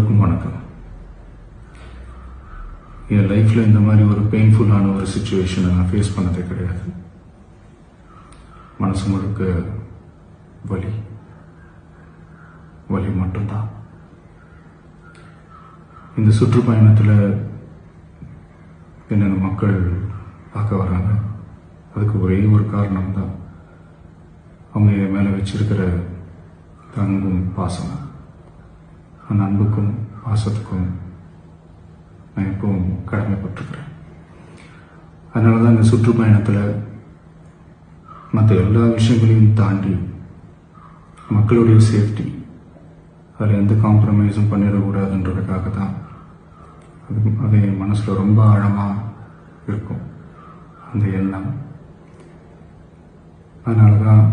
எல்லோருக்கும் வணக்கம். என் லைஃப்பில் இந்த மாதிரி ஒரு பெயின்ஃபுல்லான ஒரு சுச்சுவேஷனை நான் ஃபேஸ் பண்ணதே கிடையாது. மனசு முழுக்க வலி மட்டும்தான். இந்த சுற்றுப்பயணத்தில் என்னென்ன மக்கள் பார்க்க வராங்க, அதுக்கு ஒரே ஒரு காரணம் தான், அவங்க என் மேலே வச்சிருக்கிற அன்பும் பாசம். அந்த அன்புக்கும் பாசத்துக்கும் நான் எப்பவும் கடமைப்பட்டிருக்கிறேன். அதனால தான் இந்த சுற்றுப்பயணத்தில் மற்ற எல்லா விஷயங்களையும் தாண்டி மக்களுடைய சேஃப்டி, அதில் எந்த காம்ப்ரமைஸும் பண்ணிடக்கூடாதுன்றதுக்காக தான் அது என் மனசில் ரொம்ப ஆழமாக இருக்கும் அந்த எண்ணம். அதனால தான்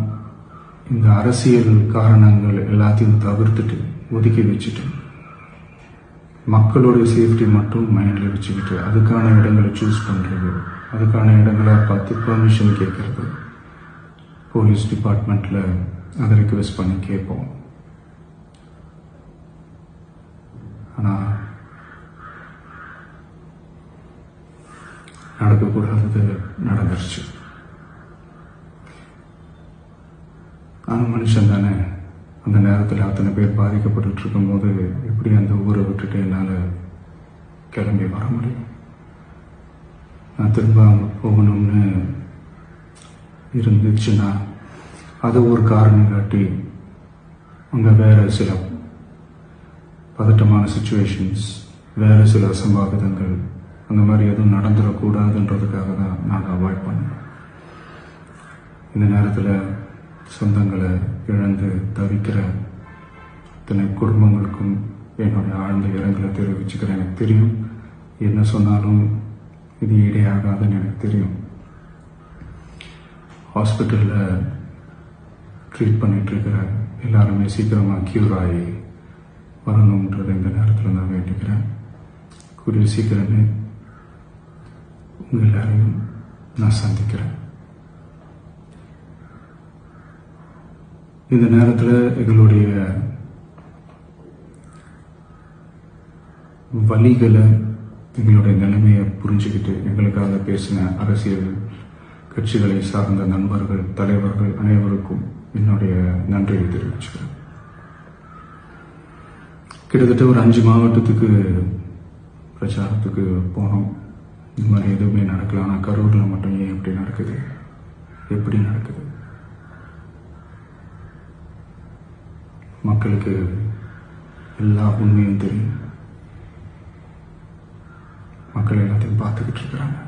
இந்த அரசியல் காரணங்கள் எல்லாத்தையும் தவிர்த்துட்டு ஒதுக்கி வச்சுட்டு மக்களுடைய சேஃப்டி மட்டும் மைண்டில் வச்சுக்கிட்டு அதுக்கான இடங்களை சூஸ் பண்ணுறது, அதுக்கான இடங்களை பார்த்து பெர்மிஷன் கேட்கறது, போலீஸ் டிபார்ட்மெண்ட்டில் அதை ரிக்வெஸ்ட் பண்ணி கேட்போம். ஆனால் நடக்கக்கூடாதது நடந்துருச்சு. நான் மனுஷன் தானே. அந்த நேரத்தில் அத்தனை பேர் பாதிக்கப்பட்டு இருக்கும்போது எப்படி அந்த ஊரை விட்டுட்டு என்னால் கிளம்பி வர முடியும்? நான் திரும்ப அங்கே போகணும்னு இருந்துச்சுன்னா அதை ஒரு காரணம் காட்டி அங்கே வேறு சில பதட்டமான சுச்சுவேஷன்ஸ், வேறு சில அசம்பாவிதங்கள், அந்த மாதிரி எதுவும் நடந்துடக்கூடாதுன்றதுக்காக தான் நான் அவாய்ட் பண்ணேன். இந்த நேரத்தில் சொந்தங்களை இழந்து தவிக்கிற அத்தனை குடும்பங்களுக்கும் என்னுடைய ஆழ்ந்த இரங்கலை தெரிவிச்சுக்கிறேன். எனக்கு தெரியும், என்ன சொன்னாலும் இது ஈடையாகாதுன்னு எனக்கு தெரியும். ஹாஸ்பிட்டலில் ட்ரீட் பண்ணிகிட்ருக்கிற எல்லாருமே சீக்கிரமாக க்யூர் ஆகி வரணுன்றதை இந்த நேரத்தில் நான் வேண்டிக்கிறேன். கூடிய சீக்கிரமே உங்கள் எல்லாரையும் நான் சந்திக்கிறேன். இந்த நேரத்தில் எங்களுடைய வலிகளை, எங்களுடைய நிலைமையை புரிஞ்சுக்கிட்டு எங்களுக்காக பேசின அரசியல் கட்சிகளை சார்ந்த நண்பர்கள், தலைவர்கள் அனைவருக்கும் என்னுடைய நன்றியை தெரிவிச்சுக்கிறேன். கிட்டத்தட்ட ஒரு 5 மாவட்டத்துக்கு பிரச்சாரத்துக்கு போனோம். இந்த மாதிரி எதுவுமே நடக்கல. ஆனால் கரூரில் மட்டும் ஏன் எப்படி நடக்குது, எப்படி நடக்குது? மக்களுக்கு எல்லா உண்மையும் தெரியும். மக்கள் எல்லாத்தையும் பார்த்துக்கிட்டு இருக்கிறாங்க.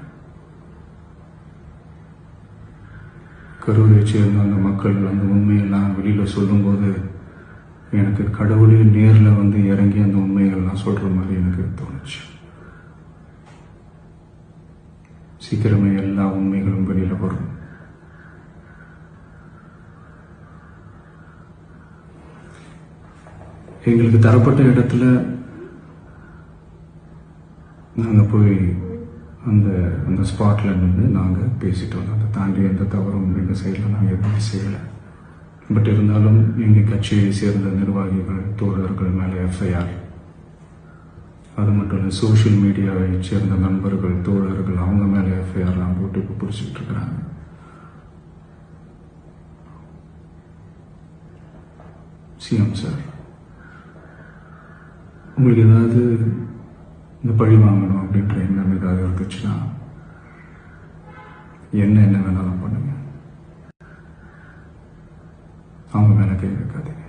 கரூரை சேர்ந்த அந்த மக்கள் அந்த உண்மையெல்லாம் வெளியில் சொல்லும்போது எனக்கு கடவுளே நேரில் வந்து இறங்கி அந்த உண்மைகள்லாம் சொல்கிற மாதிரி எனக்கு தோணுச்சு. சீக்கிரமே எல்லா உண்மைகளும் வெளியில் வரும். எங்களுக்கு தரப்பட்ட இடத்துல நாங்கள் போய் அந்த ஸ்பாட்டில் நின்று நாங்கள் பேசிட்டு வந்தோம். அதை தாண்டி எந்த தவறும் எங்கள் சைடில் நாங்கள் எதுவுமே செய்யலை. பட் இருந்தாலும் எங்கள் கட்சியை சேர்ந்த நிர்வாகிகள், தோழர்கள் மேலே எஃப்ஐஆர், அது மட்டும் இல்லை சோஷியல் மீடியாவை சேர்ந்த நண்பர்கள், தோழர்கள், அவங்க மேலே எஃப்ஐஆர்லாம் போட்டு இப்போ பிடிச்சிக்கிட்டு இருக்கிறாங்க. சிஎம் சார், உங்களுக்கு ஏதாவது இந்த பழி வாங்கணும் அப்படின்ற எண்ணம் ஏதாவது இருந்துச்சுன்னா என்ன வேணாலும் பண்ணுங்க. அவங்க மேலே கை வைக்காதீங்க.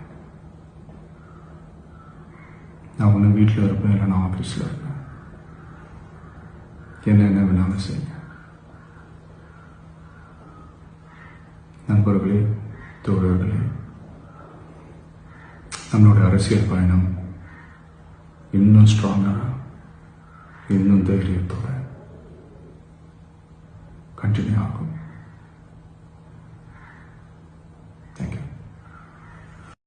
நான் ஒன்று வீட்டில் இருப்பேன், இல்லை நான் ஆஃபீஸில் இருப்பேன். என்ன வேணாலும் செய்யுங்க. நண்பர்களே, தோழர்களே, நம்மளோட அரசியல் பயணம் இன்னும் ஸ்ட்ராங்காக, இன்னும் தைரியத்தோட கண்டினியூ ஆகும்.